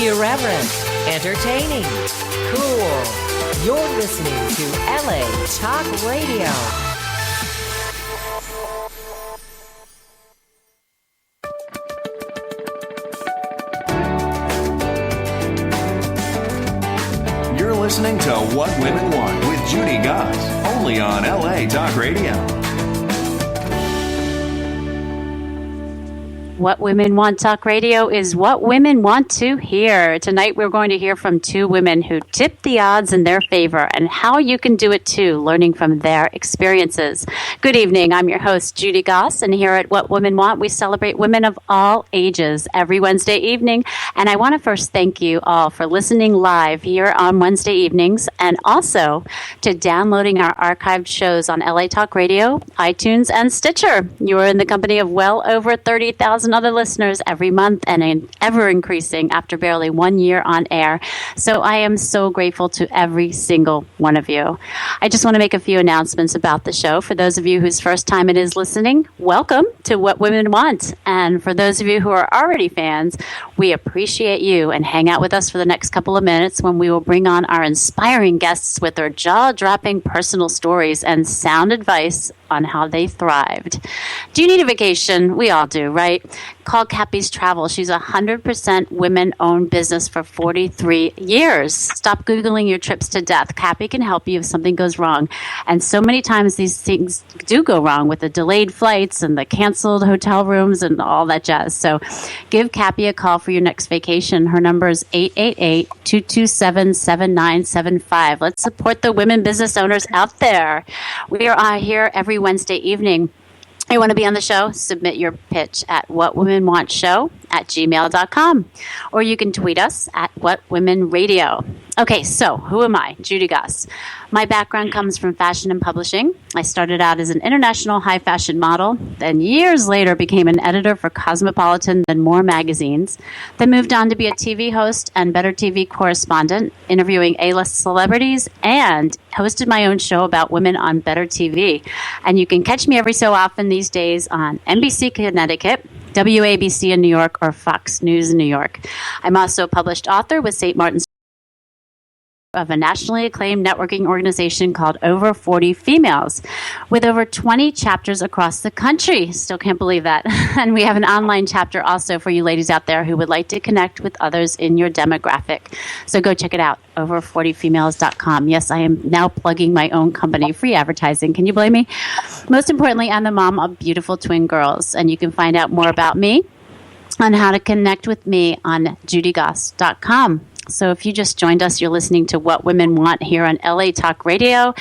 Irreverent, entertaining, cool. You're listening to LA Talk Radio. You're listening to What Women Want with Judy Goss, only on LA Talk Radio. What Women Want Talk Radio is what women want to hear. Tonight we're going to hear from two women who tip the odds in their favor and how you can do it too, learning from their experiences. Good evening. I'm your host, Judy Goss, and here at What Women Want, we celebrate women of all ages every Wednesday evening. And I want to first thank you all for listening live here on Wednesday evenings and also to downloading our archived shows on LA Talk Radio, iTunes, and Stitcher. You are in the company of well over 30,000 other listeners every month and ever increasing after barely 1 year on air. So I am so grateful to every single one of you. I just want to make a few announcements about the show. For those of you whose first time it is listening, welcome to What Women Want. And for those of you who are already fans, we appreciate you and hang out with us for the next couple of minutes when we will bring on our inspiring guests with their jaw-dropping personal stories and sound advice on how they thrived. Do you need a vacation? We all do, right? Call Cappy's Travel. She's a 100% women-owned business for 43 years. Stop Googling your trips to death. Cappy can help you if something goes wrong. And so many times these things do go wrong with the delayed flights and the canceled hotel rooms and all that jazz. So give Cappy a call for your next vacation. Her number is 888-227-7975. Let's support the women business owners out there. We are here every Wednesday evening. You want to be on the show? Submit your pitch at whatwomenwantshow@gmail.com. Or you can tweet us at whatwomenradio. Okay, so who am I? Judy Goss. My background comes from fashion and publishing. I started out as an international high fashion model, then years later became an editor for Cosmopolitan, then More magazines, then moved on to be a TV host and Better TV correspondent, interviewing A-list celebrities, and hosted my own show about women on Better TV. And you can catch me every so often these days on NBC Connecticut, WABC in New York, or Fox News in New York. I'm also a published author with St. Martin's of a nationally acclaimed networking organization called Over 40 Females, with over 20 chapters across the country. Still can't believe that. And we have an online chapter also for you ladies out there who would like to connect with others in your demographic. So go check it out, over40females.com. Yes, I am now plugging my own company, free advertising. Can you blame me? Most importantly, I'm the mom of beautiful twin girls, and you can find out more about me on how to connect with me on judygoss.com. So if you just joined us, you're listening to What Women Want here on LA Talk Radio.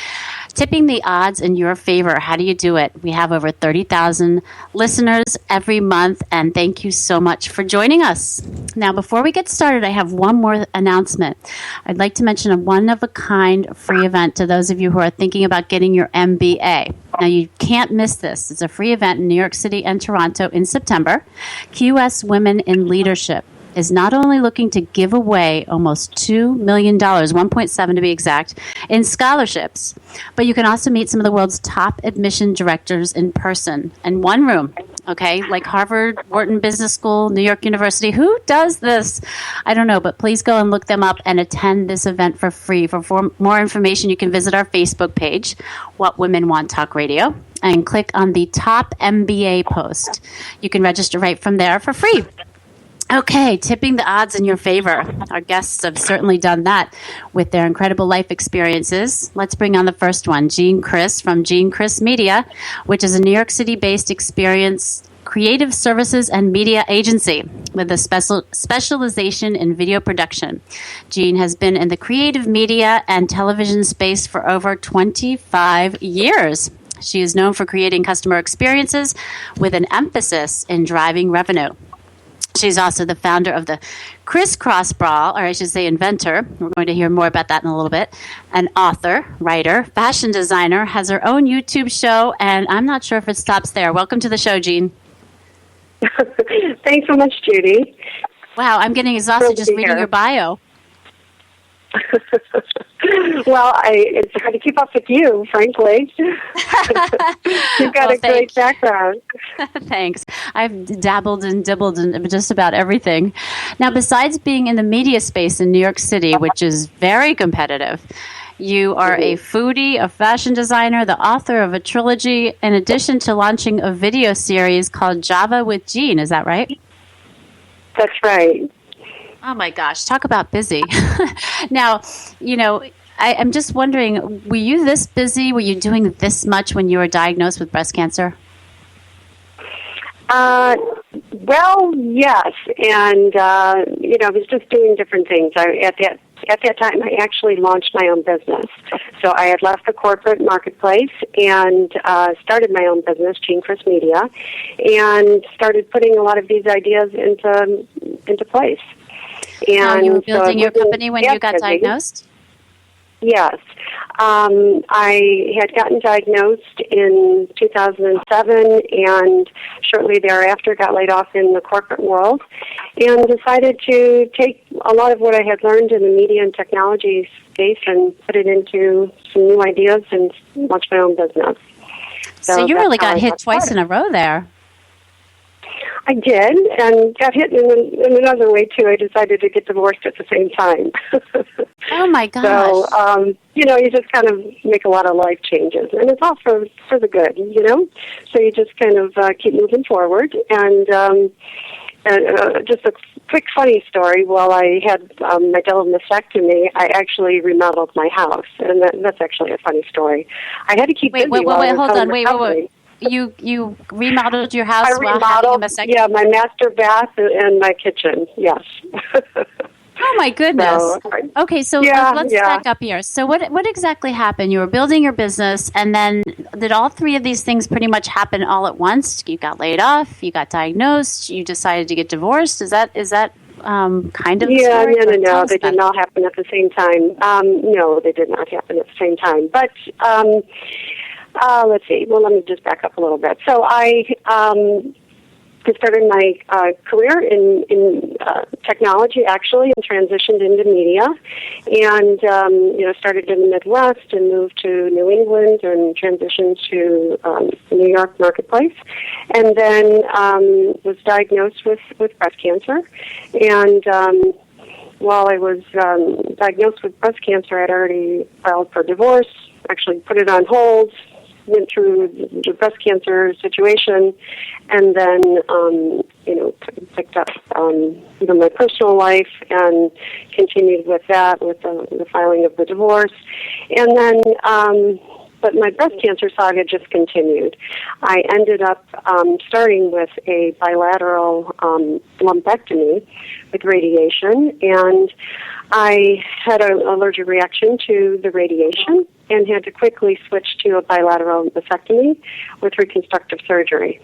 Tipping the odds in your favor. How do you do it? We have over 30,000 listeners every month, and thank you so much for joining us. Now, before we get started, I have one more announcement. I'd like to mention a one-of-a-kind free event to those of you who are thinking about getting your MBA. Now, you can't miss this. It's a free event in New York City and Toronto in September. QS Women in Leadership is not only looking to give away almost $2 million, 1.7 to be exact, in scholarships, but you can also meet some of the world's top admission directors in person in one room, okay, like Harvard, Wharton Business School, New York University. Who does this? I don't know, but please go and look them up and attend this event for free. For more information, you can visit our Facebook page, What Women Want Talk Radio, and click on the top MBA post. You can register right from there for free. Okay, tipping the odds in your favor. Our guests have certainly done that with their incredible life experiences. Let's bring on the first one, Jean Criss from Jean Criss Media, which is a New York City-based experience creative services and media agency with a specialization in video production. Jean has been in the creative media and television space for over 25 years. She is known for creating customer experiences with an emphasis in driving revenue. She's also the founder of the Crisscross Bra, or I should say inventor. We're going to hear more about that in a little bit. An author, writer, fashion designer, has her own YouTube show, and I'm not sure if it stops there. Welcome to the show, Jean. Thanks so much, Judy. Wow, I'm getting exhausted just reading your bio. Well, it's hard to keep up with you, frankly. You've got a great background. Thanks. I've dabbled and dibbled in just about everything. Now, besides being in the media space in New York City, which is very competitive, you are a foodie, a fashion designer, the author of a trilogy, in addition to launching a video series called Java with Jean. Is that right? That's right. Oh, my gosh. Talk about busy. Now, I'm just wondering, were you this busy? Were you doing this much when you were diagnosed with breast cancer? Well, yes. And, I was just doing different things. At that time, I actually launched my own business. So I had left the corporate marketplace and started my own business, Criss-Media, and started putting a lot of these ideas into place. And you were building your company when you got diagnosed? Yes. I had gotten diagnosed in 2007 and shortly thereafter got laid off in the corporate world and decided to take a lot of what I had learned in the media and technology space and put it into some new ideas and launch my own business. So you really got hit twice in a row there. I did, and got hit in another way, too. I decided to get divorced at the same time. Oh, my gosh. So, you just kind of make a lot of life changes, and it's all for the good, So you just kind of keep moving forward. And just a quick funny story, while I had my double mastectomy, I actually remodeled my house, and that's actually a funny story. I had to keep busy wait, hold on. Wait. You remodeled your house while having a mastectomy? Yeah, my master bath and my kitchen, yes. Oh, my goodness. Okay, so let's back up here. So what exactly happened? You were building your business, and then did all three of these things pretty much happen all at once? You got laid off, you got diagnosed, you decided to get divorced? Is that kind of the story? No, they did not happen at the same time. No, they did not happen at the same time. But let's see. Well, let me just back up a little bit. So I started my career in technology, actually, and transitioned into media. And, started in the Midwest and moved to New England and transitioned to the New York marketplace. And then was diagnosed with breast cancer. And while I was diagnosed with breast cancer, I had already filed for divorce, actually put it on hold, went through the breast cancer situation, and then, picked up, my personal life and continued with that, with the filing of the divorce. And then, but my breast cancer saga just continued. I ended up starting with a bilateral lumpectomy with radiation, and I had an allergic reaction to the radiation and had to quickly switch to a bilateral mastectomy with reconstructive surgery.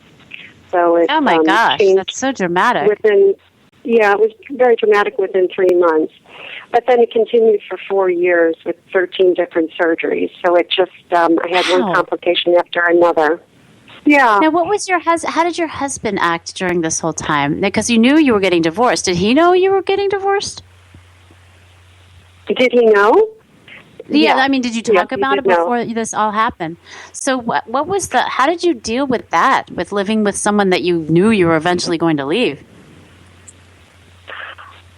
So it, oh my gosh, that's so dramatic. It was very dramatic within 3 months. But then it continued for 4 years with 13 different surgeries. So it just, I had one complication after another. Yeah. Now, what was how did your husband act during this whole time? Because you knew you were getting divorced. Did he know you were getting divorced? Did he know? Yeah, I mean, did you talk about it before this all happened? So what was how did you deal with that, with living with someone that you knew you were eventually going to leave?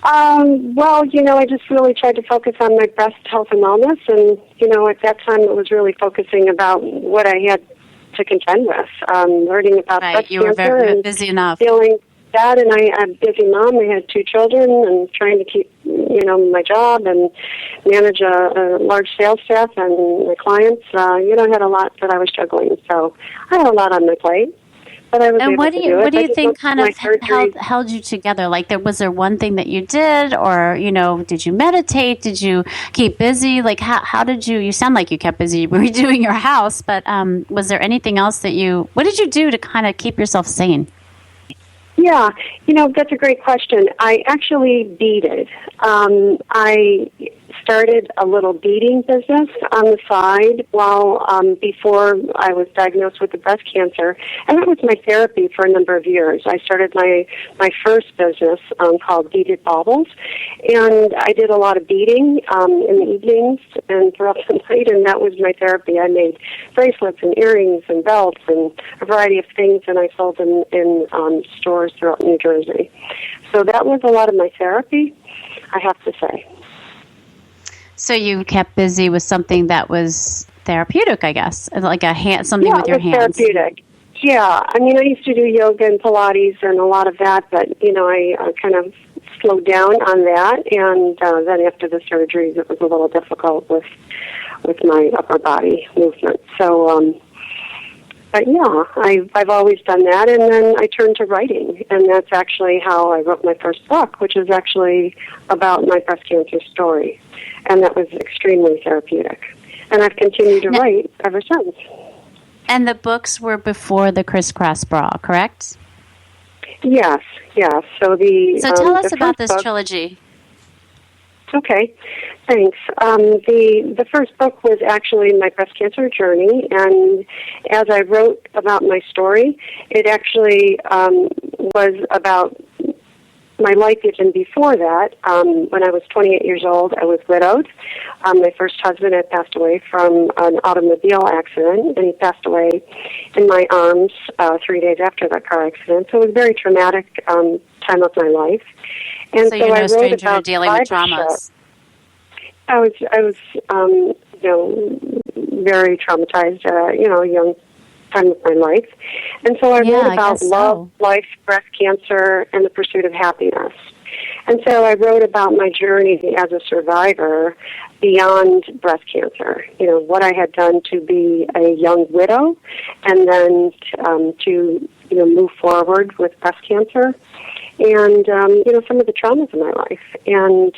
Well, I just really tried to focus on my breast health and wellness, and, at that time it was really focusing about what I had to contend with, learning about breast cancer. You were very busy enough. Feeling that, and I'm a busy mom. I had 2 children and trying to keep, my job and manage a large sales staff and my clients. I had a lot that I was juggling, so I had a lot on my plate. But I was able to do it. What do you think kind of held you together? Like, was there one thing that you did, or did you meditate? Did you keep busy? Like, how did you? You sound like you kept busy redoing your house, but was there anything else what did you do to kind of keep yourself sane? Yeah, that's a great question. I actually beaded. I started a little beading business on the side before I was diagnosed with the breast cancer, and that was my therapy for a number of years. I started my first business called Beaded Baubles, and I did a lot of beading in the evenings and throughout the night, and that was my therapy. I made bracelets and earrings and belts and a variety of things, and I sold them in stores throughout New Jersey. So that was a lot of my therapy, I have to say. So you kept busy with something that was therapeutic, I guess, like something with your hands. Yeah, therapeutic. Yeah, I mean, I used to do yoga and Pilates and a lot of that, but, I kind of slowed down on that, and then after the surgeries, it was a little difficult with my upper body movement. So, but yeah, I've always done that, and then I turned to writing, and that's actually how I wrote my first book, which is actually about my breast cancer story, and that was extremely therapeutic. And I've continued to write ever since. And the books were before the Crisscross Bra, correct? Yes. So tell us about this trilogy. Okay, thanks. The first book was actually my breast cancer journey, and as I wrote about my story, it actually was about my life even before that. When I was 28 years old, I was widowed. My first husband had passed away from an automobile accident, and he passed away in my arms 3 days after that car accident. So it was a very traumatic time of my life. And so you're no stranger to dealing with traumas. I was very traumatized, young time of my life. And so I wrote about love, life, breast cancer, and the pursuit of happiness. And so I wrote about my journey as a survivor beyond breast cancer, what I had done to be a young widow, and then to move forward with breast cancer. And, some of the traumas in my life. And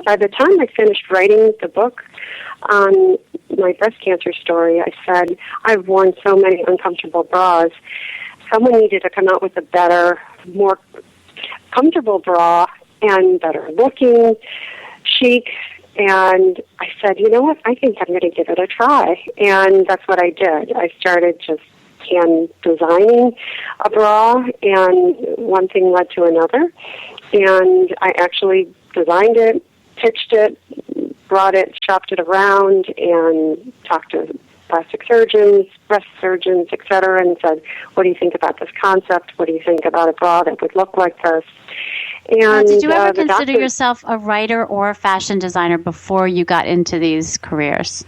by the time I finished writing the book on my breast cancer story, I said, I've worn so many uncomfortable bras. Someone needed to come out with a better, more comfortable bra and better looking, chic. And I said, you know what, I think I'm going to give it a try. And that's what I did. I started just hand designing a bra, and one thing led to another, and I actually designed it, pitched it, brought it, shopped it around, and talked to plastic surgeons, breast surgeons, etc., and said, what do you think about this concept? What do you think about a bra that would look like this? And did you ever consider yourself a writer or a fashion designer before you got into these careers?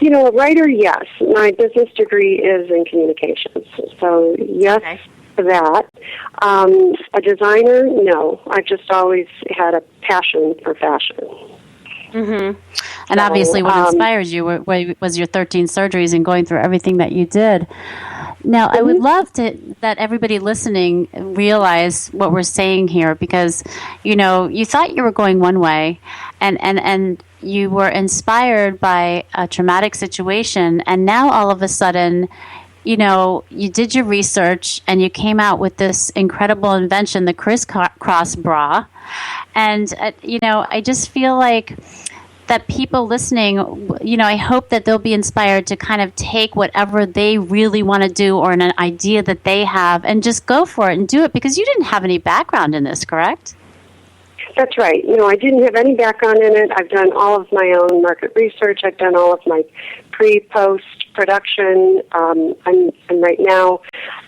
A writer, yes. My business degree is in communications, so yes to that. A designer, no. I've just always had a passion for fashion. Mm-hmm. And obviously what inspired you was your 13 surgeries and going through everything that you did. Now, I would love that everybody listening realize what we're saying here, because, you thought you were going one way, and you were inspired by a traumatic situation, and now all of a sudden, you did your research and you came out with this incredible invention, the Crisscross Bra, and, I just feel like that people listening, I hope that they'll be inspired to kind of take whatever they really want to do or an idea that they have and just go for it and do it, because you didn't have any background in this, correct? That's right. I didn't have any background in it. I've done all of my own market research. I've done all of my pre-post production. I'm right now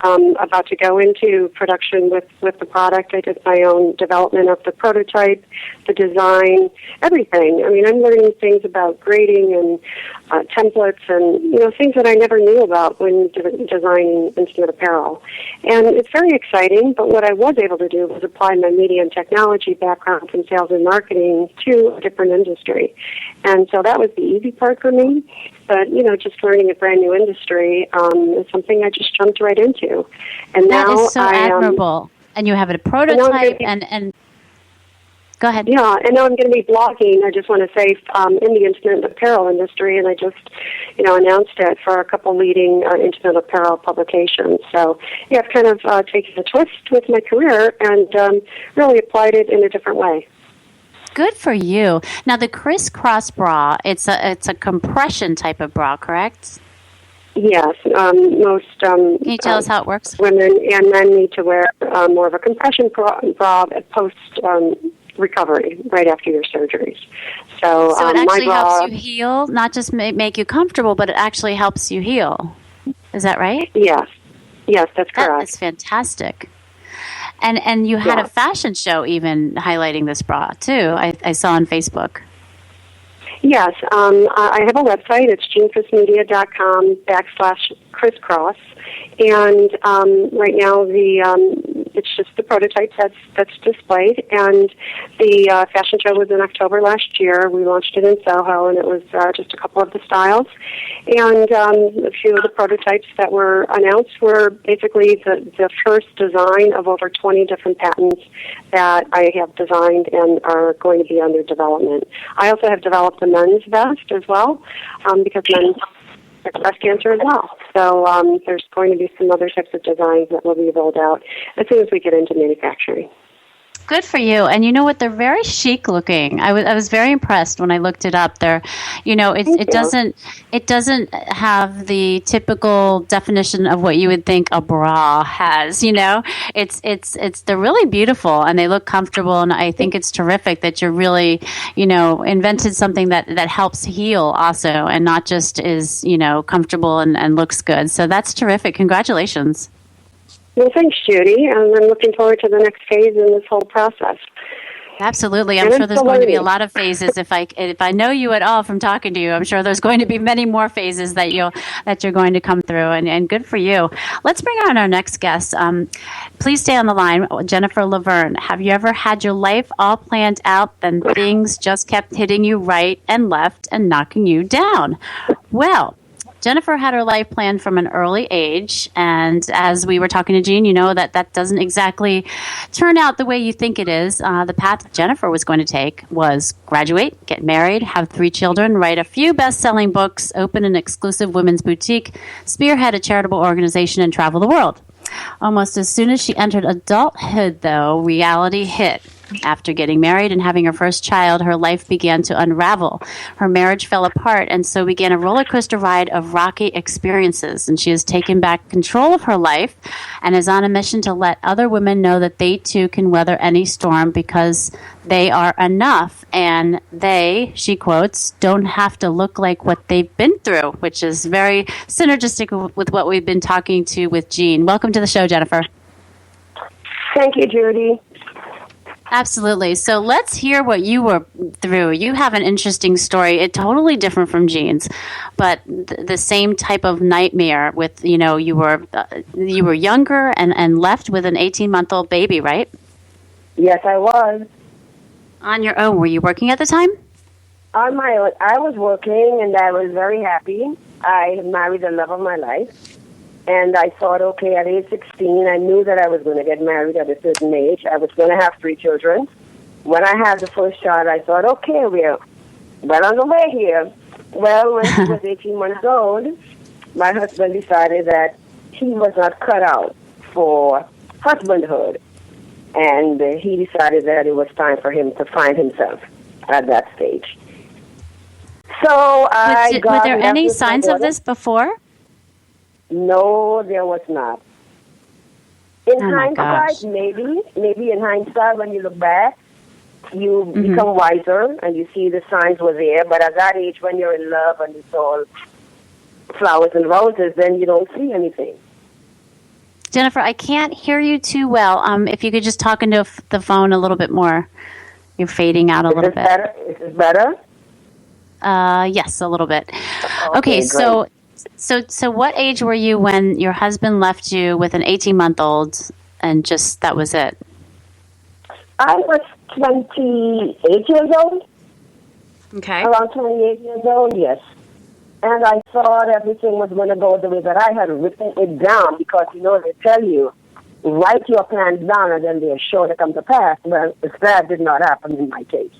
about to go into production with the product. I did my own development of the prototype, the design, everything. I mean, I'm learning things about grading and templates and, things that I never knew about when designing intimate apparel. And it's very exciting, but what I was able to do was apply my media and technology background from sales and marketing to a different industry. And so that was the easy part for me. But, just learning a brand new industry is something I just jumped right into. And that now is so admirable. And you have a prototype and go ahead. Yeah, and now I'm going to be blogging, I just want to say, in the intimate apparel industry, and I just, announced it for a couple leading intimate apparel publications. So, yeah, I've kind of taken a twist with my career and really applied it in a different way. Good for you. Now, the Crisscross Bra, it's a compression type of bra, correct? Yes, most Can you tell us how it works? women and men need to wear more of a compression bra post recovery, right after your surgeries. So it actually my bra, helps you heal, not just make you comfortable, but it actually helps you heal. Is that right? Yes, that's correct. That is fantastic. And you had a fashion show even highlighting this bra, too, I saw on Facebook. Yes, I have a website. It's Criss-Cross, and right now it's just the prototype that's displayed. And the fashion show was in October last year. We launched it in Soho, and it was just a couple of the styles. And a few of the prototypes that were announced were basically the first design of over 20 different patents that I have designed and are going to be under development. I also have developed a men's vest as well, because men have breast cancer as well. So there's going to be some other types of designs that will be rolled out as soon as we get into manufacturing. Good for you. And you know what? They're very chic looking. I was very impressed when I looked it up. They're, it doesn't have the typical definition of what you would think a bra has. They're really beautiful and they look comfortable. And I think it's terrific that you're really, invented something that helps heal also, and not just is comfortable and looks good. So that's terrific. Congratulations. Well, thanks, Judy, and I'm looking forward to the next phase in this whole process. Absolutely. I'm sure there's going to be a lot of phases. If I know you at all from talking to you, I'm sure there's going to be many more phases that you're going to come through, and good for you. Let's bring on our next guest. Please stay on the line. Jennifer Laverne, have you ever had your life all planned out, then things just kept hitting you right and left and knocking you down? Well, Jennifer had her life planned from an early age, and as we were talking to Jean, that doesn't exactly turn out the way you think it is. The path Jennifer was going to take was graduate, get married, have 3 children, write a few best-selling books, open an exclusive women's boutique, spearhead a charitable organization, and travel the world. Almost as soon as she entered adulthood, though, reality hit. After getting married and having her first child, her life began to unravel. Her marriage fell apart, and so began a roller coaster ride of rocky experiences. And she has taken back control of her life and is on a mission to let other women know that they too can weather any storm because they are enough. And they, she quotes, don't have to look like what they've been through, which is very synergistic with what we've been talking to with Jean. Welcome to the show, Jennifer. Thank you, Judy. Absolutely. So let's hear what you were through. You have an interesting story. It's totally different from Jean's, but the same type of nightmare with, you were younger and left with an 18-month-old baby, right? Yes, I was. On your own. Were you working at the time? On my own. I was working, and I was very happy. I married the love of my life. And I thought, okay, at age 16, I knew that I was going to get married at a certain age. I was going to have 3 children. When I had the first child, I thought, okay, we're well on the way here. Well, when she was 18 months old, my husband decided that he was not cut out for husbandhood. And he decided that it was time for him to find himself at that stage. So were there any signs of this before? No, there was not. In hindsight, maybe in hindsight, when you look back, you become wiser and you see the signs were there. But at that age, when you're in love and it's all flowers and roses, then you don't see anything. Jennifer, I can't hear you too well. If you could just talk into the phone a little bit more. You're fading out a little bit. Better? Is this better? Yes, a little bit. Okay, So what age were you when your husband left you with an 18-month-old and just that was it? I was 28 years old. Okay. Around 28 years old, yes. And I thought everything was going to go the way that I had written it down because, they tell you, write your plans down and then they're sure to come to pass. Well, that did not happen in my case.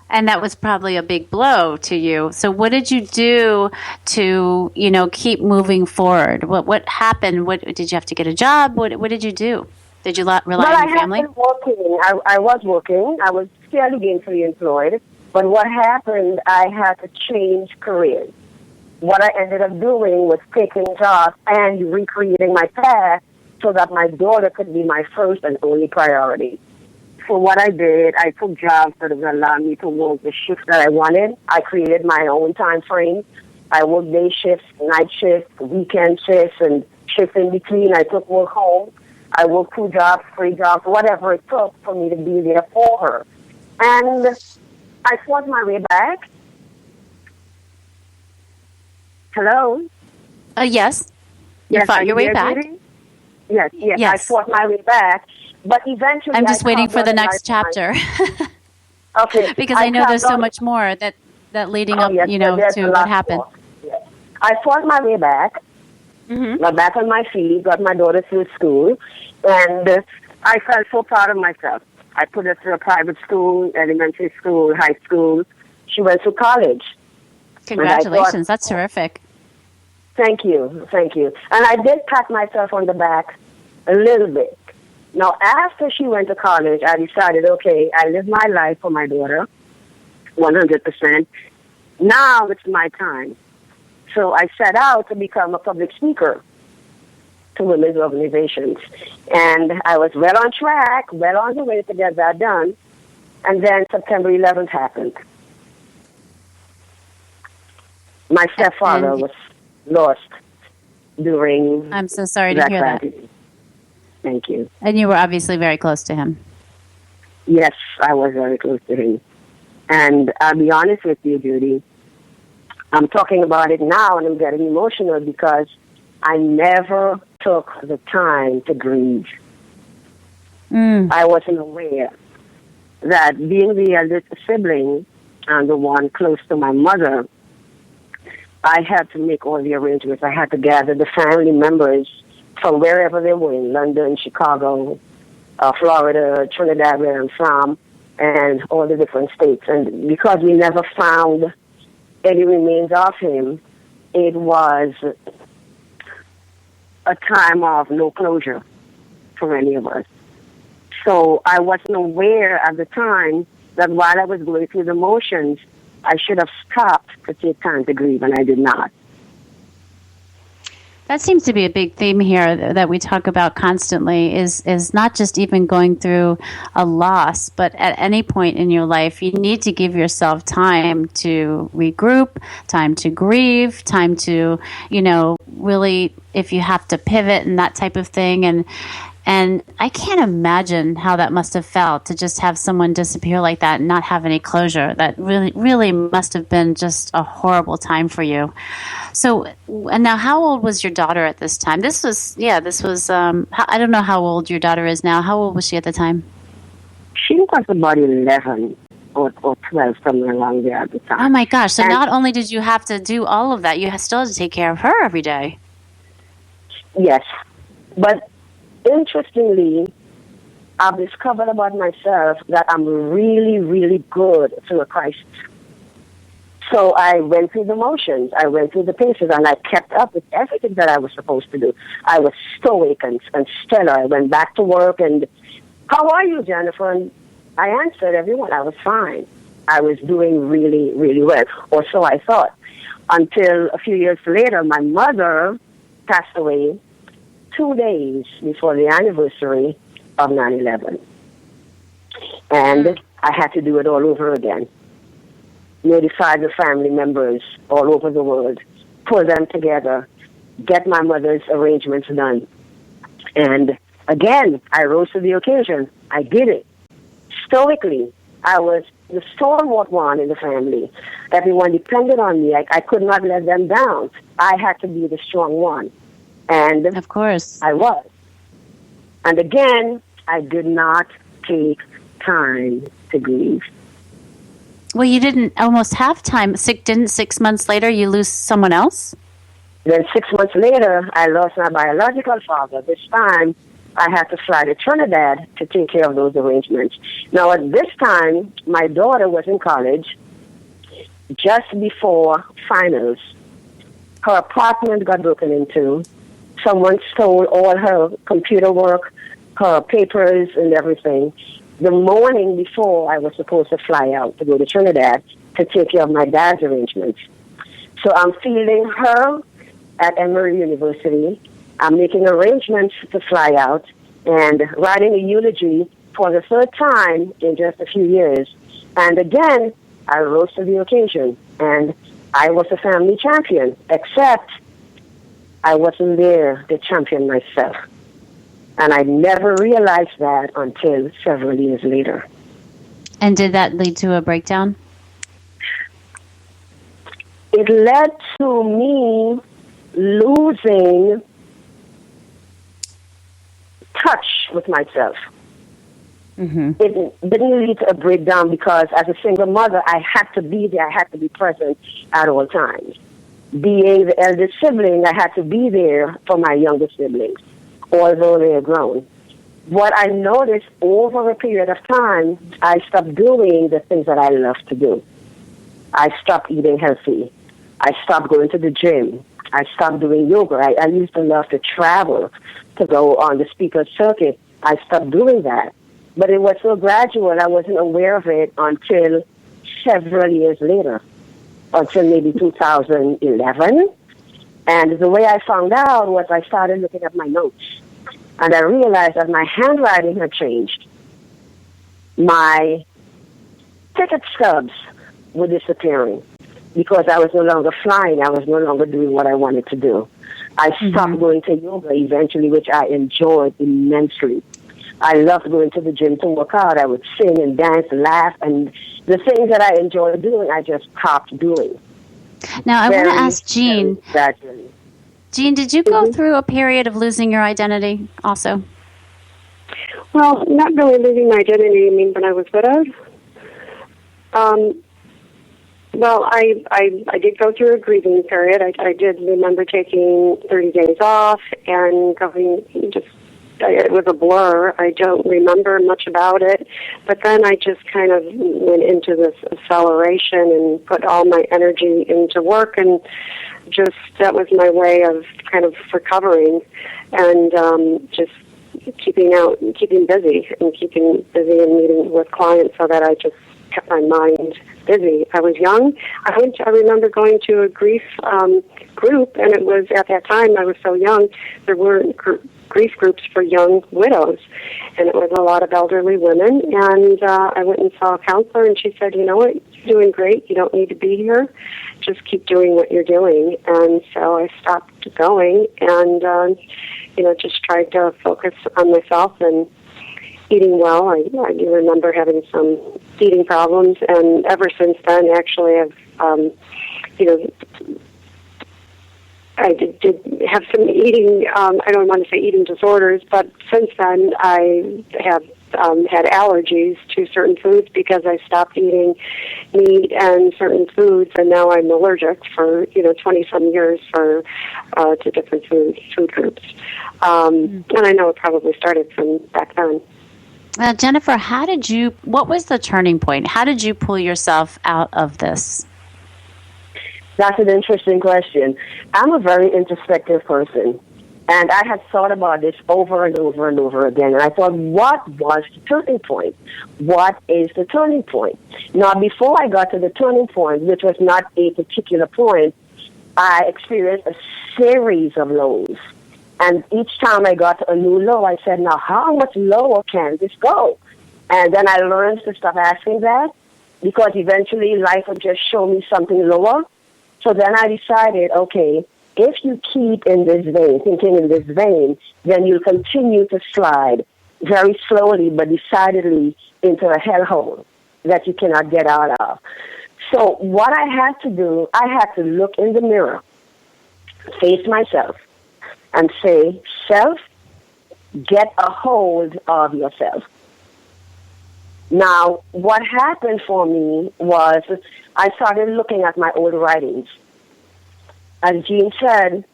And that was probably a big blow to you. So what did you do to, keep moving forward? What happened? What did you have to get a job? What did you do? Did you rely Well, on your family? I have been working. I was working. I was fairly gainfully employed. But what happened, I had to change careers. What I ended up doing was taking jobs and recreating my path so that my daughter could be my first and only priority. So what I did, I took jobs that would allow me to work the shifts that I wanted. I created my own time frame. I worked day shifts, night shifts, weekend shifts, and shifts in between. I took work home. I worked 2 jobs, 3 jobs, whatever it took for me to be there for her. And I fought my way back. Hello? Yes. You fought your way back? Yes. I fought my way back. But eventually, I'm just waiting for the next chapter. Okay. Because I know there's so much more that leading up, to what happened. Yes. I fought my way back, got back on my feet, got my daughter through school, and I felt so proud of myself. I put her through a private school, elementary school, high school. She went to college. Congratulations. That's terrific. Thank you. And I did pat myself on the back a little bit. Now, after she went to college, I decided, okay, I live my life for my daughter, 100%. Now it's my time. So I set out to become a public speaker to women's organizations. And I was well on track, well on the way to get that done. And then September 11th happened. My stepfather was lost during... I'm so sorry to hear that. Thank you. And you were obviously very close to him. Yes, I was very close to him. And I'll be honest with you, Judy, I'm talking about it now and I'm getting emotional because I never took the time to grieve. I wasn't aware that being the eldest sibling and the one close to my mother, I had to make all the arrangements. I had to gather the family members from wherever they were in London, Chicago, Florida, Trinidad, where I'm from, and all the different states. And because we never found any remains of him, it was a time of no closure for any of us. So I wasn't aware at the time that while I was going through the motions, I should have stopped to take time to grieve, and I did not. That seems to be a big theme here that we talk about constantly is not just even going through a loss, but at any point in your life, you need to give yourself time to regroup, time to grieve, time to, really, if you have to pivot and that type of thing. And I can't imagine how that must have felt to just have someone disappear like that and not have any closure. That really must have been just a horrible time for you. So, and now how old was your daughter at this time? This was, I don't know how old your daughter is now. How old was she at the time? She was about 11 or 12, somewhere along there at the time. Oh my gosh. So not only did you have to do all of that, you still had to take care of her every day. Yes. But interestingly, I've discovered about myself that I'm really, really good through a crisis. So I went through the motions, I went through the paces, and I kept up with everything that I was supposed to do. I was stoic and stellar. I went back to work, and how are you, Jennifer? And I answered everyone. I was fine. I was doing really, really well, or so I thought, until a few years later, my mother passed away 2 days before the anniversary of 9/11. And I had to do it all over again. Notify the family members all over the world, pull them together, get my mother's arrangements done. And again, I rose to the occasion. I did it. Stoically, I was the stalwart one in the family. Everyone depended on me. I could not let them down. I had to be the strong one. And of course, I was. And again, I did not take time to grieve. Well, you didn't almost have time. Didn't 6 months later you lose someone else? Then 6 months later, I lost my biological father. This time, I had to fly to Trinidad to take care of those arrangements. Now, at this time, my daughter was in college just before finals. Her apartment got broken into. Someone stole all her computer work, her papers and everything the morning before I was supposed to fly out to go to Trinidad to take care of my dad's arrangements. So I'm fielding her at Emory University. I'm making arrangements to fly out and writing a eulogy for the third time in just a few years. And again, I rose to the occasion, and I was a family champion, except I wasn't there to champion myself. And I never realized that until several years later. And did that lead to a breakdown? It led to me losing touch with myself. Mm-hmm. It didn't lead to a breakdown because as a single mother, I had to be there. I had to be present at all times. Being the eldest sibling, I had to be there for my younger siblings, although they are grown. What I noticed over a period of time, I stopped doing the things that I love to do. I stopped eating healthy. I stopped going to the gym. I stopped doing yoga. I used to love to travel, to go on the speaker circuit. I stopped doing that. But it was so gradual, I wasn't aware of it until several years later, until maybe 2011. And the way I found out was I started looking at my notes. And I realized that my handwriting had changed. My ticket stubs were disappearing because I was no longer flying. I was no longer doing what I wanted to do. I stopped going to yoga eventually, which I enjoyed immensely. I loved going to the gym to work out. I would sing and dance and laugh. And the things that I enjoyed doing, I just stopped doing. Now, I want to ask Jean. Gradually. Jean, did you go through a period of losing your identity also? Well, not really losing my identity, I mean, when I was widowed. Well, I did go through a grieving period. I did remember taking 30 days off and going just, it was a blur. I don't remember much about it. But then I just kind of went into this acceleration and put all my energy into work, and just that was my way of kind of recovering and just keeping busy and meeting with clients so that I just kept my mind busy. I was young. I remember going to a grief group, and it was at that time I was so young. There weren't grief groups for young widows, and it was a lot of elderly women. And I went and saw a counselor, and she said, "You know what? You're doing great. You don't need to be here. Just keep doing what you're doing." And so I stopped going, and just tried to focus on myself and eating well. I do remember having some eating problems, and ever since then, actually, I did have some eating, I don't want to say eating disorders, but since then I have had allergies to certain foods because I stopped eating meat and certain foods, and now I'm allergic for 20-some years to different food groups. And I know it probably started from back then. Jennifer, what was the turning point? How did you pull yourself out of this? That's an interesting question. I'm a very introspective person, and I had thought about this over and over and over again, and I thought, what was the turning point? What is the turning point? Now, before I got to the turning point, which was not a particular point, I experienced a series of lows. And each time I got to a new low, I said, now, how much lower can this go? And then I learned to stop asking that, because eventually life would just show me something lower. So then I decided, okay, if you keep in this vein, thinking in this vein, then you'll continue to slide very slowly but decidedly into a hellhole that you cannot get out of. So what I had to do, I had to look in the mirror, face myself, and say, self, get a hold of yourself. Now, what happened for me was I started looking at my old writings. As Jean said,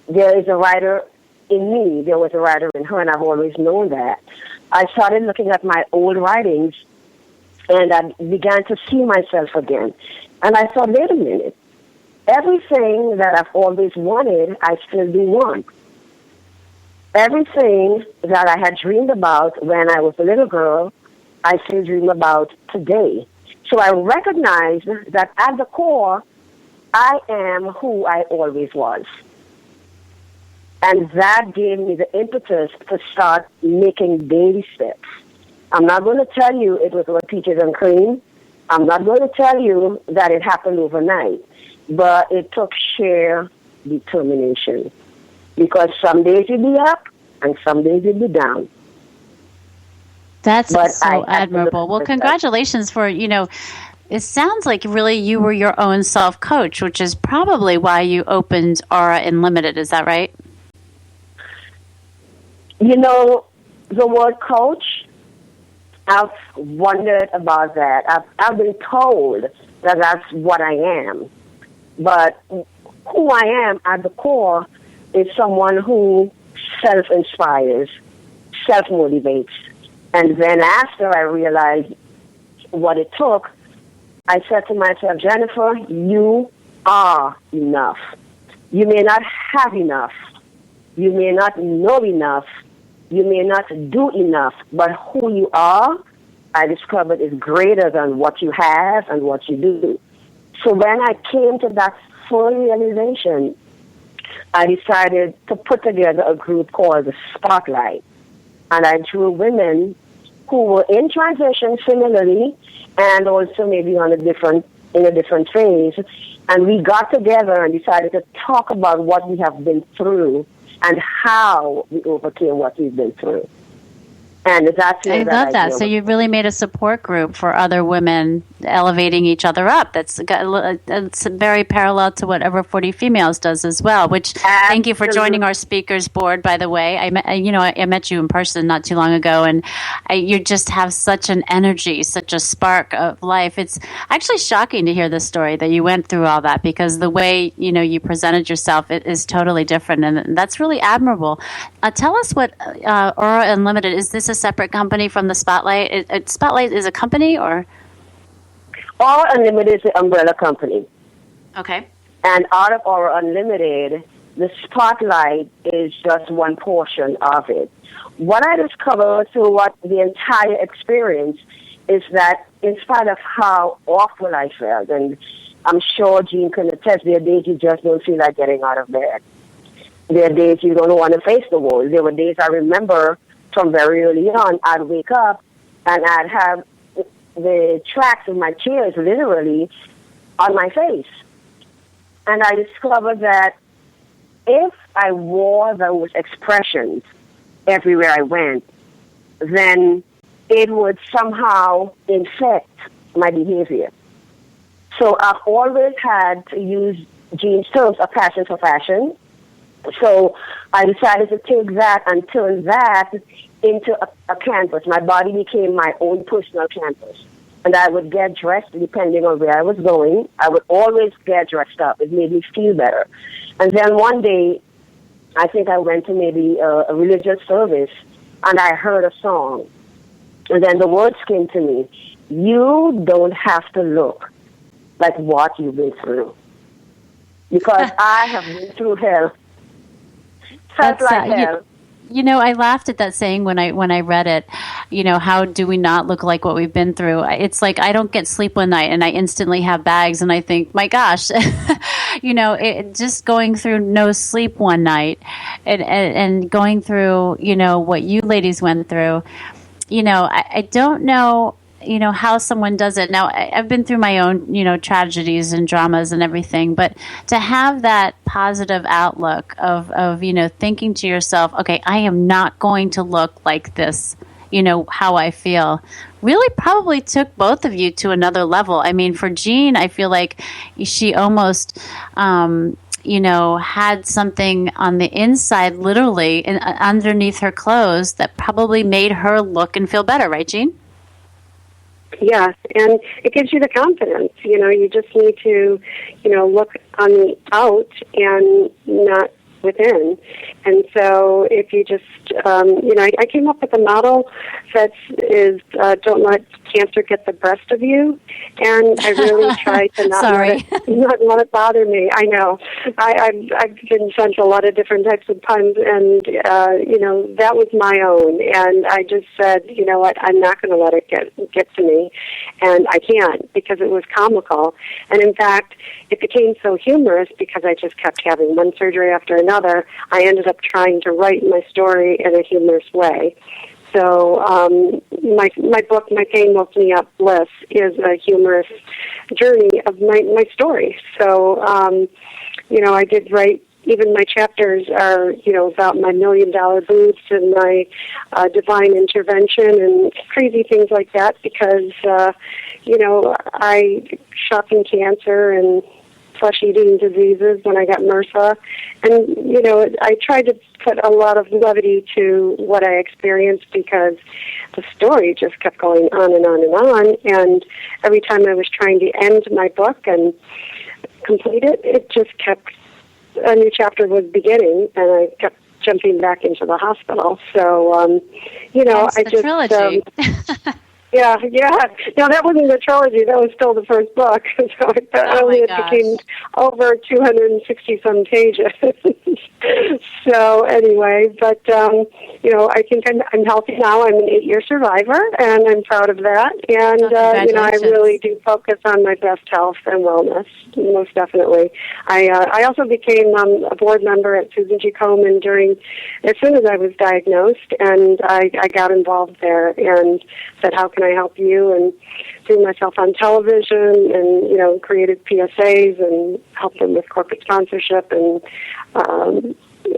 there is a writer in me. There was a writer in her, and I've always known that. I started looking at my old writings, and I began to see myself again. And I thought, wait a minute. Everything that I've always wanted, I still do want. everything that I had dreamed about when I was a little girl, I still dream about today. So I recognize that at the core, I am who I always was. And that gave me the impetus to start making baby steps. I'm not going to tell you it was with peaches and cream. I'm not going to tell you that it happened overnight. But it took sheer determination. Because some days you'd be up and some days you'd be down. That's so admirable. Well, congratulations for, it sounds like really you were your own self-coach, which is probably why you opened Aura Unlimited. Is that right? The word coach, I've wondered about that. I've been told that that's what I am. But who I am at the core is someone who self-inspires, self-motivates. And then after I realized what it took, I said to myself, Jennifer, you are enough. You may not have enough. You may not know enough. You may not do enough. But who you are, I discovered, is greater than what you have and what you do. So when I came to that full realization, I decided to put together a group called the Spotlight. And I drew women who were in transition similarly and also maybe in a different phase. And we got together and decided to talk about what we have been through and how we overcame what we've been through. And that's I love that. So you really made a support group for other women elevating each other up. It's very parallel to what Ever 40 Females does as well, which thank you for joining our speakers board, by the way. I met you in person not too long ago, and you just have such an energy, such a spark of life. It's actually shocking to hear this story that you went through all that, because the way, you presented yourself, it is totally different, and that's really admirable. Tell us what Aura Unlimited, is this a separate company from the Spotlight? Spotlight is a company, or? Aura Unlimited is the umbrella company. Okay. And out of Aura Unlimited, the Spotlight is just one portion of it. What I discovered through the entire experience is that in spite of how awful I felt, and I'm sure Jean can attest, there are days you just don't feel like getting out of bed. There are days you don't want to face the world. There were days I remember from very early on, I'd wake up and I'd have the tracks of my tears literally on my face. And I discovered that if I wore those expressions everywhere I went, then it would somehow infect my behavior. So I've always had to use Jean's terms, a passion for fashion. So I decided to take that and turn that into a canvas. My body became my own personal canvas. And I would get dressed depending on where I was going. I would always get dressed up. It made me feel better. And then one day, I think I went to maybe a religious service, and I heard a song. And then the words came to me, you don't have to look like what you've been through. Because I have been through hell. Felt like hell. I laughed at that saying when I read it. How do we not look like what we've been through? It's like I don't get sleep one night and I instantly have bags, and I think, my gosh, just going through no sleep one night and going through, what you ladies went through. I don't know, how someone does it. Now, I've been through my own, tragedies and dramas and everything, but to have that positive outlook of thinking to yourself, okay, I am not going to look like this, how I feel, really probably took both of you to another level. I mean, for Jean, I feel like she almost, had something on the inside, literally, underneath her clothes that probably made her look and feel better, right, Jean? Yes, and it gives you the confidence. You just need to, look on the out and not within. And so if you just, I came up with a model that is don't let cancer get the best of you, and I really try to not let it bother me. I know. I've been sent a lot of different types of puns, and that was my own, and I just said, you know what, I'm not going to let it get to me, and I can't, because it was comical. And in fact, it became so humorous because I just kept having one surgery after another. I ended up trying to write my story in a humorous way. So my book, My Pain Woke Me Up Bliss, is a humorous journey of my story. So, I did write, even my chapters are, about my $1 million boots and my divine intervention and crazy things like that because, I shot in cancer and flesh-eating diseases when I got MRSA. And, I tried to put a lot of levity to what I experienced because the story just kept going on and on and on. And every time I was trying to end my book and complete it, it just kept, a new chapter was beginning, and I kept jumping back into the hospital. So, That's I the just... trilogy. Yeah. No, that wasn't the trilogy. That was still the first book. So it became over 260-some pages. So anyway, but, I think I'm healthy now. I'm an 8-year survivor, and I'm proud of that. And, I really do focus on my best health and wellness, most definitely. I also became a board member at Susan G. Komen as soon as I was diagnosed, and I got involved there and said, how can I help you? And threw myself on television and, created PSAs and helped them with corporate sponsorship and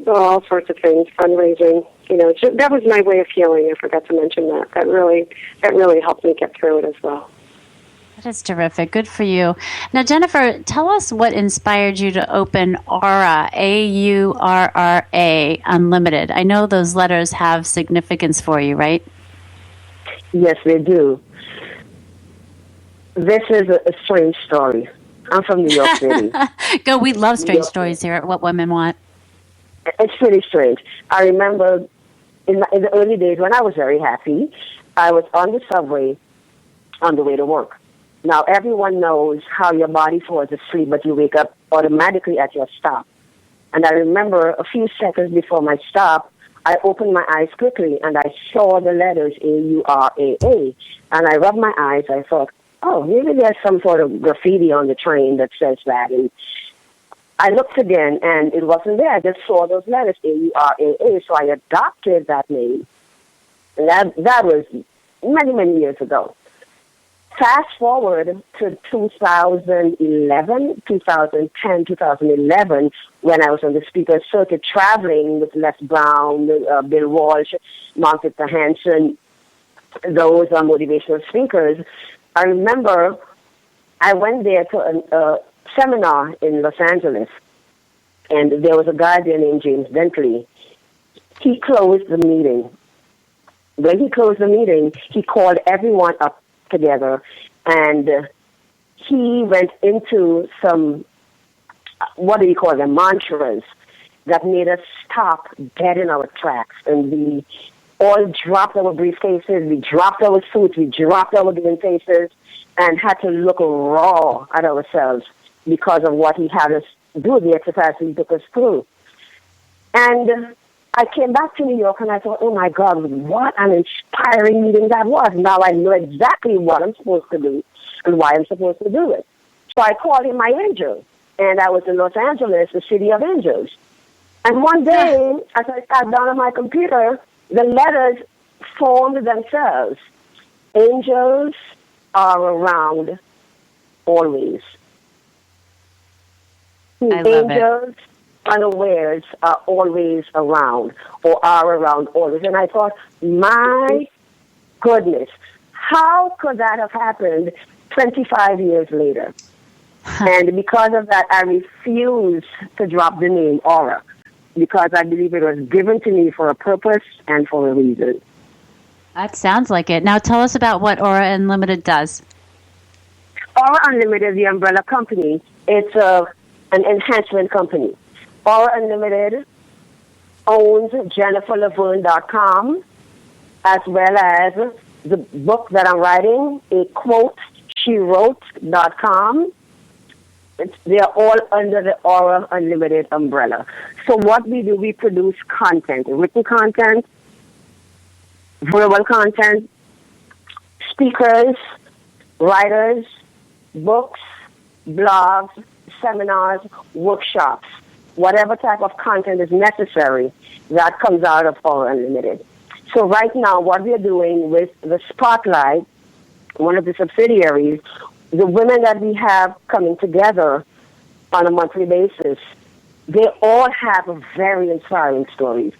all sorts of things, fundraising. That was my way of healing. I forgot to mention that. That really helped me get through it as well. That is terrific. Good for you. Now, Jennifer, tell us what inspired you to open Aurra, AURRA, Unlimited. I know those letters have significance for you, right? Yes, they do. This is a strange story. I'm from New York City. Go, we love strange stories here at What Women Want. It's pretty strange. I remember in the early days when I was very happy, I was on the subway on the way to work. Now, everyone knows how your body falls asleep, but you wake up automatically at your stop. And I remember a few seconds before my stop, I opened my eyes quickly, and I saw the letters AURAA. And I rubbed my eyes. I thought, oh, maybe there's some sort of graffiti on the train that says that. And I looked again, and it wasn't there. I just saw those letters, AURAA. So I adopted that name. And that was many, many years ago. Fast forward to 2010, 2011, when I was on the speaker circuit traveling with Les Brown, Bill Walsh, Martha Hanson, those are motivational speakers. I remember I went there to a seminar in Los Angeles, and there was a guy there named James Bentley. He closed the meeting. When he closed the meeting, he called everyone up together, and he went into some, what do you call them, mantras that made us stop dead in our tracks, and we all dropped our briefcases, we dropped our suits, we dropped our game faces, and had to look raw at ourselves because of what he had us do, the exercise he took us through. And I came back to New York, and I thought, oh, my God, what an inspiring meeting that was. Now I know exactly what I'm supposed to do and why I'm supposed to do it. So I called him my angel, and I was in Los Angeles, the city of angels. And one day, as I sat down on my computer, the letters formed themselves. Angels are around always. I love Angels unawares are always around, or are around always. And I thought, my goodness, how could that have happened 25 years later? And because of that, I refuse to drop the name Aurra, because I believe it was given to me for a purpose and for a reason. That sounds like it. Now tell us about what Aurra Unlimited does. Aurra Unlimited, the umbrella company, it's an enhancement company. Aurra Unlimited owns JenniferLaverne.com, as well as the book that I'm writing, a quote she wrote.com. They are all under the Aura Unlimited umbrella. So what we do, we produce content, written content, verbal content, speakers, writers, books, blogs, seminars, workshops, whatever type of content is necessary, that comes out of Aura Unlimited. So right now, what we are doing with the Spotlight, one of the subsidiaries, the women that we have coming together on a monthly basis, they all have very inspiring stories.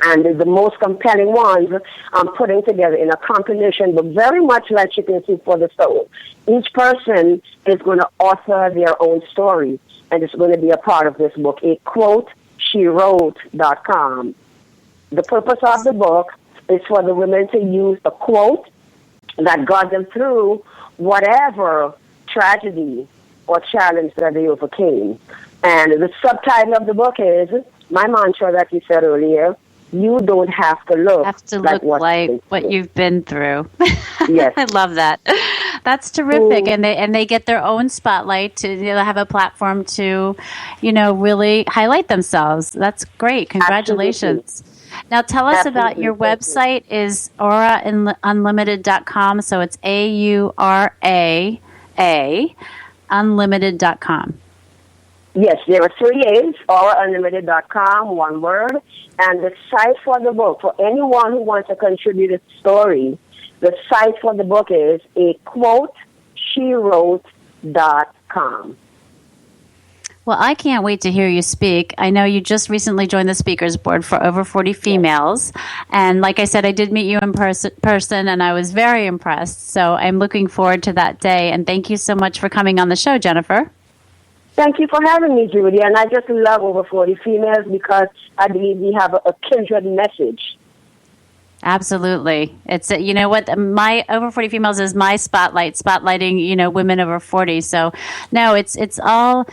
And the most compelling ones I'm putting together in a compilation, but very much like Chicken Soup for the Soul. Each person is going to author their own story, and it's going to be a part of this book, a quote she wrote.com. The purpose of the book is for the women to use a quote that got them through whatever tragedy or challenge that they overcame. And the subtitle of the book is, my mantra that you said earlier, you don't have to look like what you've been through. Yes. I love that. That's terrific. And they get their own spotlight to have a platform to, really highlight themselves. That's great. Congratulations. Absolutely. Now tell us about your website is auraunlimited.com. So it's AURA unlimited.com. Yes, there are 3 A's, auraunlimited.com, one word. And the site for the book, for anyone who wants to contribute a story, the site for the book is a quote she wrote.com. Well, I can't wait to hear you speak. I know you just recently joined the speakers board for Over 40 Females. And like I said, I did meet you in person, and I was very impressed. So I'm looking forward to that day. And thank you so much for coming on the show, Jennifer. Thank you for having me, Judy. And I just love Over 40 Females because I believe we have a kindred message. Absolutely. It's, you know what, my Over 40 Females is my spotlighting, women over 40. So, no, it's all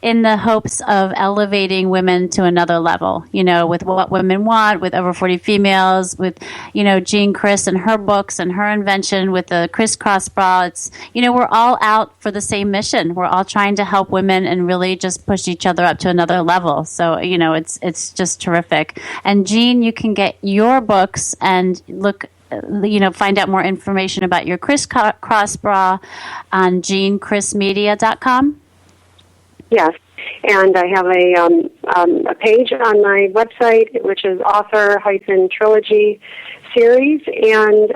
in the hopes of elevating women to another level, with What Women Want, with Over 40 Females, with, Jean Criss and her books and her invention with the Crisscross Bra. It's, we're all out for the same mission. We're all trying to help women and really just push each other up to another level. So, it's just terrific. And Jean, you can get your books and look, find out more information about your Crisscross Bra on jeancrissmedia.com. Yes, and I have a page on my website, which is author-trilogy series, and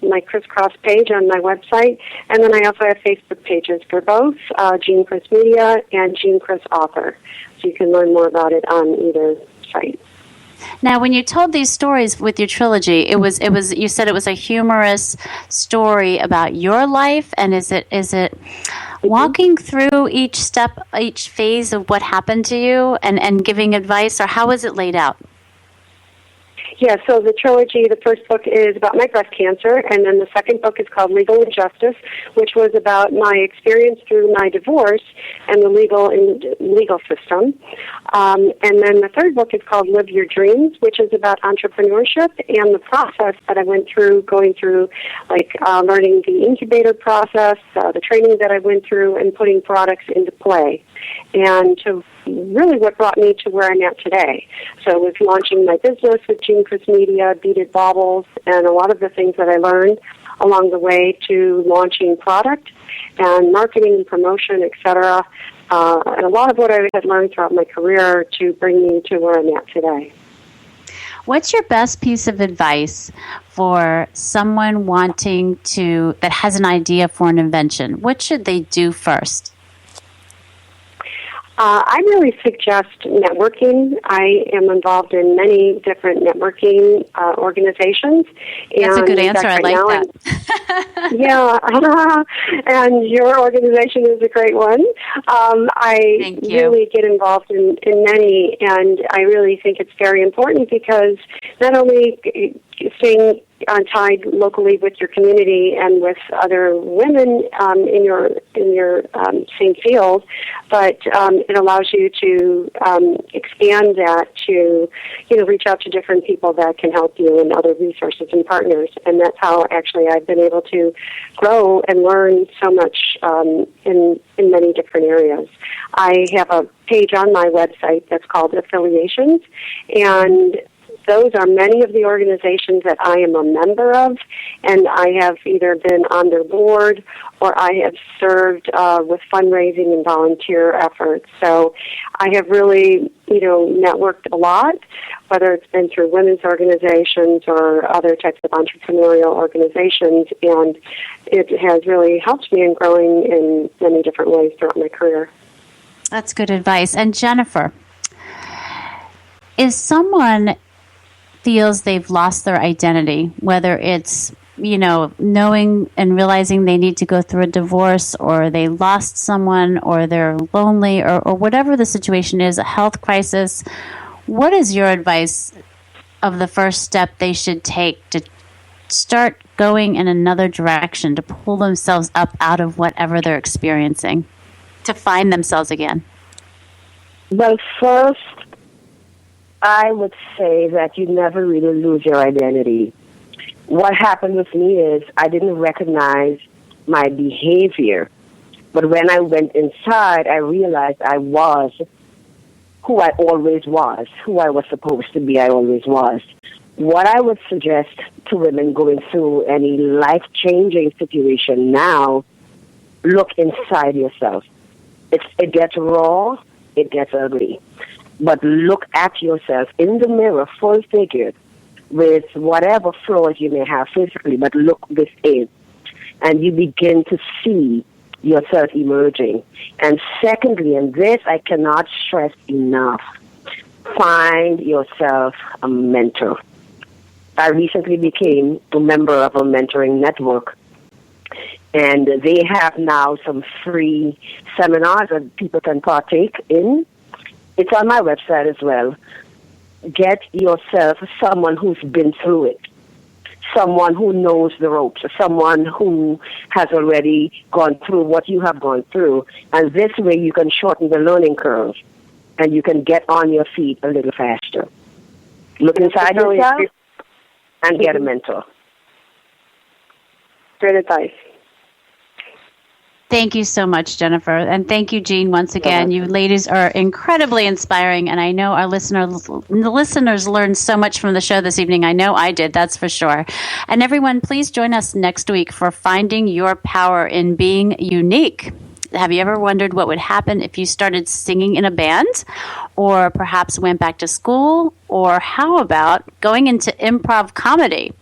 my Crisscross page on my website. And then I also have Facebook pages for both, Jean Criss Media and Jean Criss Author. So you can learn more about it on either site. Now, when you told these stories with your trilogy, it was you said it was a humorous story about your life, and is it walking through each step, each phase of what happened to you, and giving advice, or how is it laid out? Yeah, so the trilogy, the first book is about my breast cancer, and then the second book is called Legal Injustice, which was about my experience through my divorce and the legal system. And then the third book is called Live Your Dreams, which is about entrepreneurship and the process that I went through, going through, learning the incubator process, the training that I went through, and putting products into play. And to really what brought me to where I'm at today. So it was launching my business with Jean Criss Media, Beaded Baubles, and a lot of the things that I learned along the way to launching product and marketing and promotion, etc. And a lot of what I had learned throughout my career to bring me to where I'm at today. What's your best piece of advice for someone that has an idea for an invention? What should they do first? I really suggest networking. I am involved in many different networking organizations. That's a good answer. I like that. Yeah, and your organization is a great one. I really get involved in many, and I really think it's very important because not only staying tied locally with your community and with other women in your same field, but it allows you to expand that to reach out to different people that can help you and other resources and partners. And that's how actually I've been able to grow and learn so much in many different areas. I have a page on my website that's called Affiliations, and those are many of the organizations that I am a member of, and I have either been on their board or I have served with fundraising and volunteer efforts. So I have really, networked a lot, whether it's been through women's organizations or other types of entrepreneurial organizations, and it has really helped me in growing in many different ways throughout my career. That's good advice. And Jennifer, if someone feels they've lost their identity, whether it's, knowing and realizing they need to go through a divorce, or they lost someone, or they're lonely, or whatever the situation is, a health crisis, what is your advice of the first step they should take to start going in another direction, to pull themselves up out of whatever they're experiencing, to find themselves again? Well, first, I would say that you never really lose your identity. What happened with me is I didn't recognize my behavior. But when I went inside, I realized I was who I always was, who I was supposed to be, I always was. What I would suggest to women going through any life-changing situation now, look inside yourself. It gets raw, it gets ugly. But look at yourself in the mirror, full figured, with whatever flaws you may have physically, but look within. And you begin to see yourself emerging. And secondly, and this I cannot stress enough, find yourself a mentor. I recently became a member of a mentoring network, and they have now some free seminars that people can partake in. It's on my website as well. Get yourself someone who's been through it, someone who knows the ropes, someone who has already gone through what you have gone through. And this way you can shorten the learning curve and you can get on your feet a little faster. Look inside yourself and get a mentor. Great advice. Thank you so much, Jennifer. And thank you, Jean, once again. You ladies are incredibly inspiring, and I know our listeners learned so much from the show this evening. I know I did, that's for sure. And everyone, please join us next week for Finding Your Power in Being Unique. Have you ever wondered what would happen if you started singing in a band, or perhaps went back to school, or how about going into improv comedy?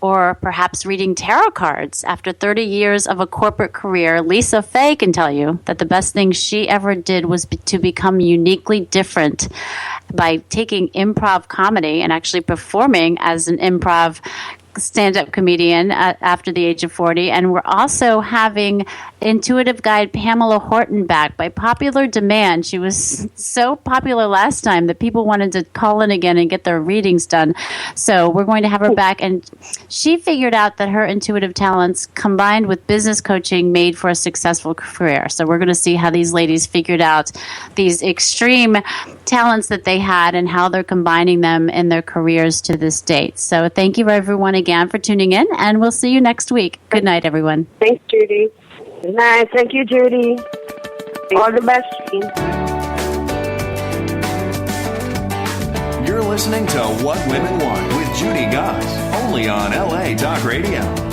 Or perhaps reading tarot cards. After 30 years of a corporate career, Lisa Faye can tell you that the best thing she ever did was to become uniquely different by taking improv comedy and actually performing as an improv stand-up comedian after the age of 40. And we're also having intuitive guide Pamela Horton back by popular demand. She was so popular last time that people wanted to call in again and get their readings done. So we're going to have her back. And she figured out that her intuitive talents combined with business coaching made for a successful career. So we're going to see how these ladies figured out these extreme talents that they had and how they're combining them in their careers to this date. So thank you everyone again for tuning in, and we'll see you next week. Good night, everyone. Thanks, Judy. Good night. Thank you, Judy. All the best. You're listening to What Women Want with Judy Goss, only on LA Talk Radio.